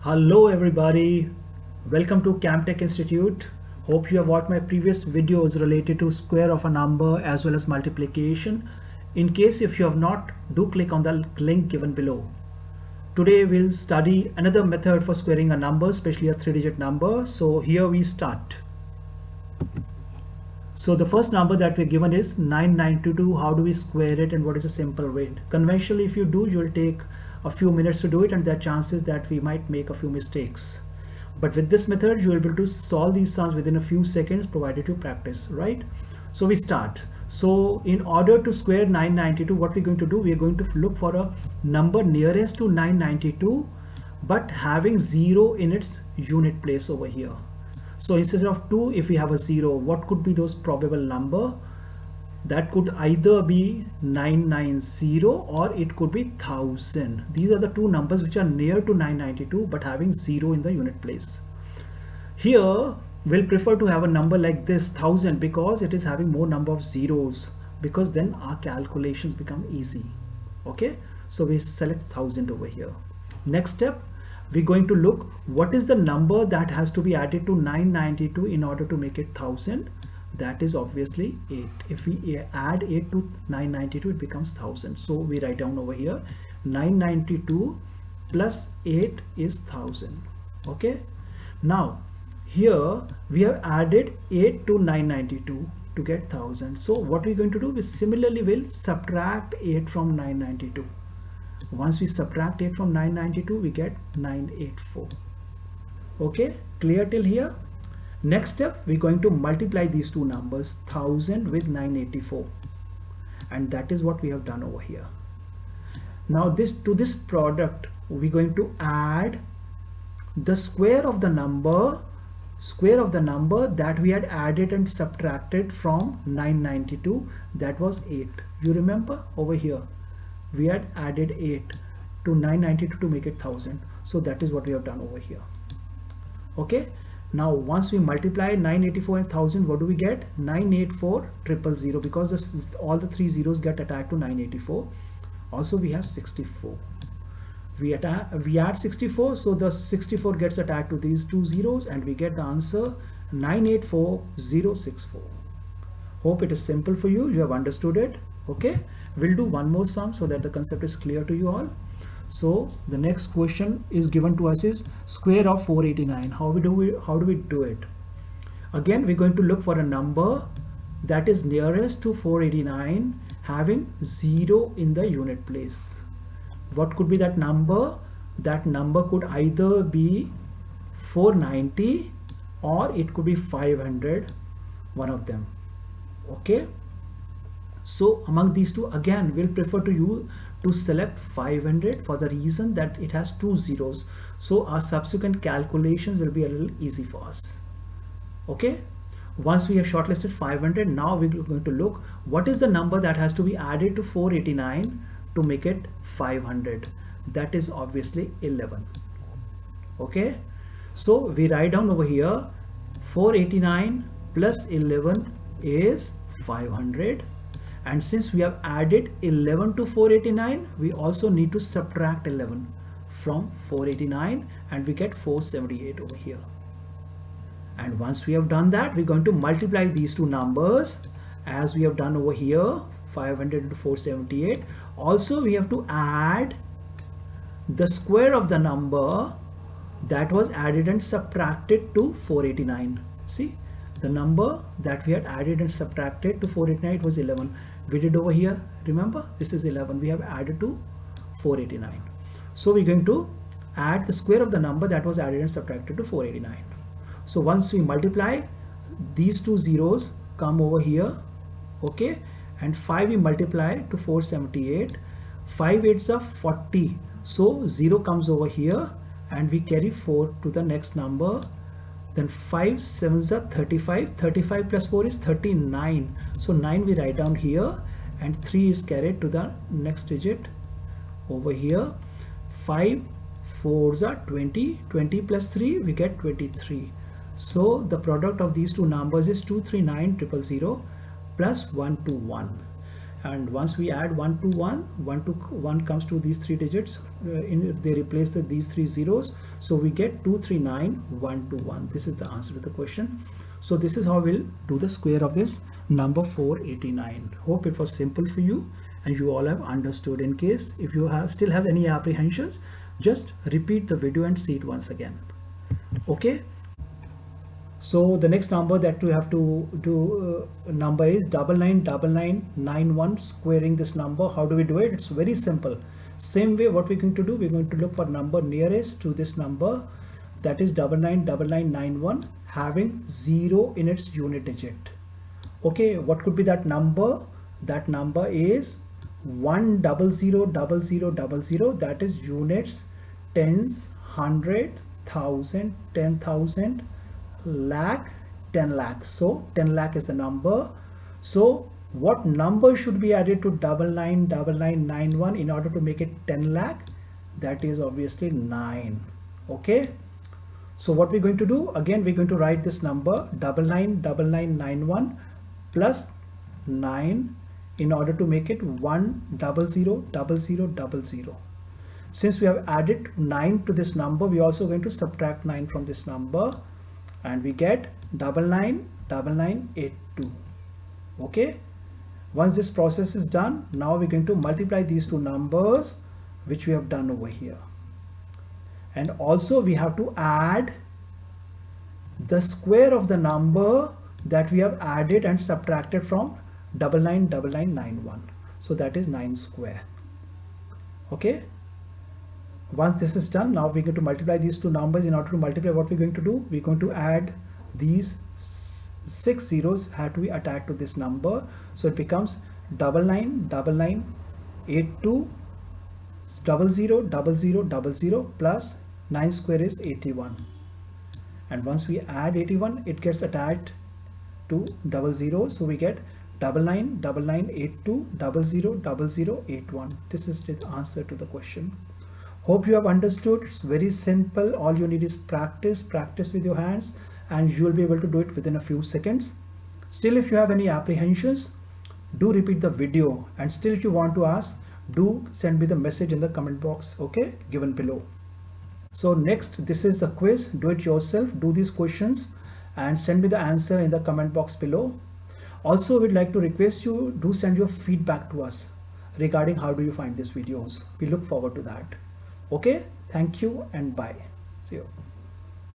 Hello everybody, welcome to Camtech Institute. Hope you have watched my previous videos related to square of a number as well as multiplication. In case if you have not, do click on the link given below. Today we'll study another method for squaring a number, especially a 3-digit number. So here we start. So the first number that we're given is 992. How do we square it and what is a simple way? Conventionally, if you do, you'll take a few minutes to do it and there are chances that we might make a few mistakes. But with this method, you'll be able to solve these sums within a few seconds provided you practice, right? So we start. So in order to square 992, what we're going to do, we're going to look for a number nearest to 992 but having 0 in its unit place over here. So instead of 2, if we have a 0, what could be those probable number? That could either be 990 or it could be 1000. These are the two numbers which are near to 992 but having 0 in the unit place. Here we'll prefer to have a number like this 1000 because it is having more number of zeros, because then our calculations become easy. Okay, so we select 1000 over here. Next step, we're going to look what is the number that has to be added to 992 in order to make it 1000. That is obviously 8. If we add 8 to 992, it becomes 1000. So we write down over here 992 plus 8 is 1000. Okay, now here we have added 8 to 992 to get 1000. So what we're going to do is similarly we'll subtract 8 from 992. Once we subtract 8 from 992, we get 984. Okay, clear till here? Next step, we're going to multiply these two numbers, 1000 with 984. And that is what we have done over here. Now to this product, we're going to add the square of the number that we had added and subtracted from 992. That was 8. You remember over here? We had added 8 to 992 to make it 1000. So that is what we have done over here. Okay. Now once we multiply 984 and 1000, what do we get? 984,000, because all the three zeros get attached to 984. Also we have 64. We add 64, so the 64 gets attached to these two zeros and we get the answer 984064. Hope it is simple for you. You have understood it. Okay. We'll do one more sum so that the concept is clear to you all. So the next question is given to us is square of 489. How do we do it? Again, we're going to look for a number that is nearest to 489 having 0 in the unit place. What could be that number? That number could either be 490 or it could be 500, one of them. Okay. So among these two, again, we'll prefer to you to select 500 for the reason that it has two zeros. So our subsequent calculations will be a little easy for us. Okay. Once we have shortlisted 500, now we're going to look what is the number that has to be added to 489 to make it 500. That is obviously 11. Okay. So we write down over here 489 plus 11 is 500. And since we have added 11 to 489, we also need to subtract 11 from 489 and we get 478 over here. And once we have done that, we're going to multiply these two numbers as we have done over here, 500 into 478. Also, we have to add the square of the number that was added and subtracted to 489. See? The number that we had added and subtracted to 489 was 11. We did over here, remember, this is 11. We have added to 489. So we're going to add the square of the number that was added and subtracted to 489. So once we multiply, these two zeros come over here. Okay. And 5 we multiply to 478. 5 8s are 40. So 0 comes over here and we carry 4 to the next number. Then 5 7s are 35. 35 plus 4 is 39. So 9 we write down here and 3 is carried to the next digit over here. 5 4s are 20. 20 plus 3 we get 23. So the product of these two numbers is 239000 plus 121. and once we add 1 to 1, 1 to 1 comes to these 3 digits, they replace these 3 zeros, so we get 239 1 to 1. This is the answer to the question. So this is how we'll do the square of this number 489. Hope it was simple for you and you all have understood. In case if you still have any apprehensions, just repeat the video and see it once again. Okay. So the next number that we have to do number is 999991, squaring this number. How do we do it? It's very simple. Same way, what we're going to do, we're going to look for number nearest to this number, that is 999991, having 0 in its unit digit. Okay, what could be that number? That number is 1000000, that is units, tens, 100, 1000, 10,000, lakh, 10 lakh. So 10 lakh is the number. So what number should be added to 999991 in order to make it 10 lakh? That is obviously 9. Okay, so what we're going to do, again we're going to write this number 999991 plus 9 in order to make it 1000000. Since we have added 9 to this number, we are also going to subtract 9 from this number, and we get 999982. Okay, once this process is done, now we're going to multiply these two numbers which we have done over here, and also we have to add the square of the number that we have added and subtracted from 999991. So that is 9 square. Okay, once this is done, now we're going to multiply these two numbers. In order to multiply, what we're going to do, we're going to add these 6 zeros had to be attached to this number, so it becomes 999982 000000 plus 9 square is 81, and once we add 81, it gets attached to 00, so we get 999982 000081. This is the answer to the question. Hope you have understood. It's very simple. All you need is practice with your hands, and you will be able to do it within a few seconds. Still, if you have any apprehensions, do repeat the video, and still if you want to ask, do send me the message in the comment box, okay, given below. So next, this is a quiz. Do it yourself, do these questions and send me the answer in the comment box below. Also, we'd like to request you, do send your feedback to us regarding how do you find these videos. We look forward to that. Okay, thank you and bye. See you.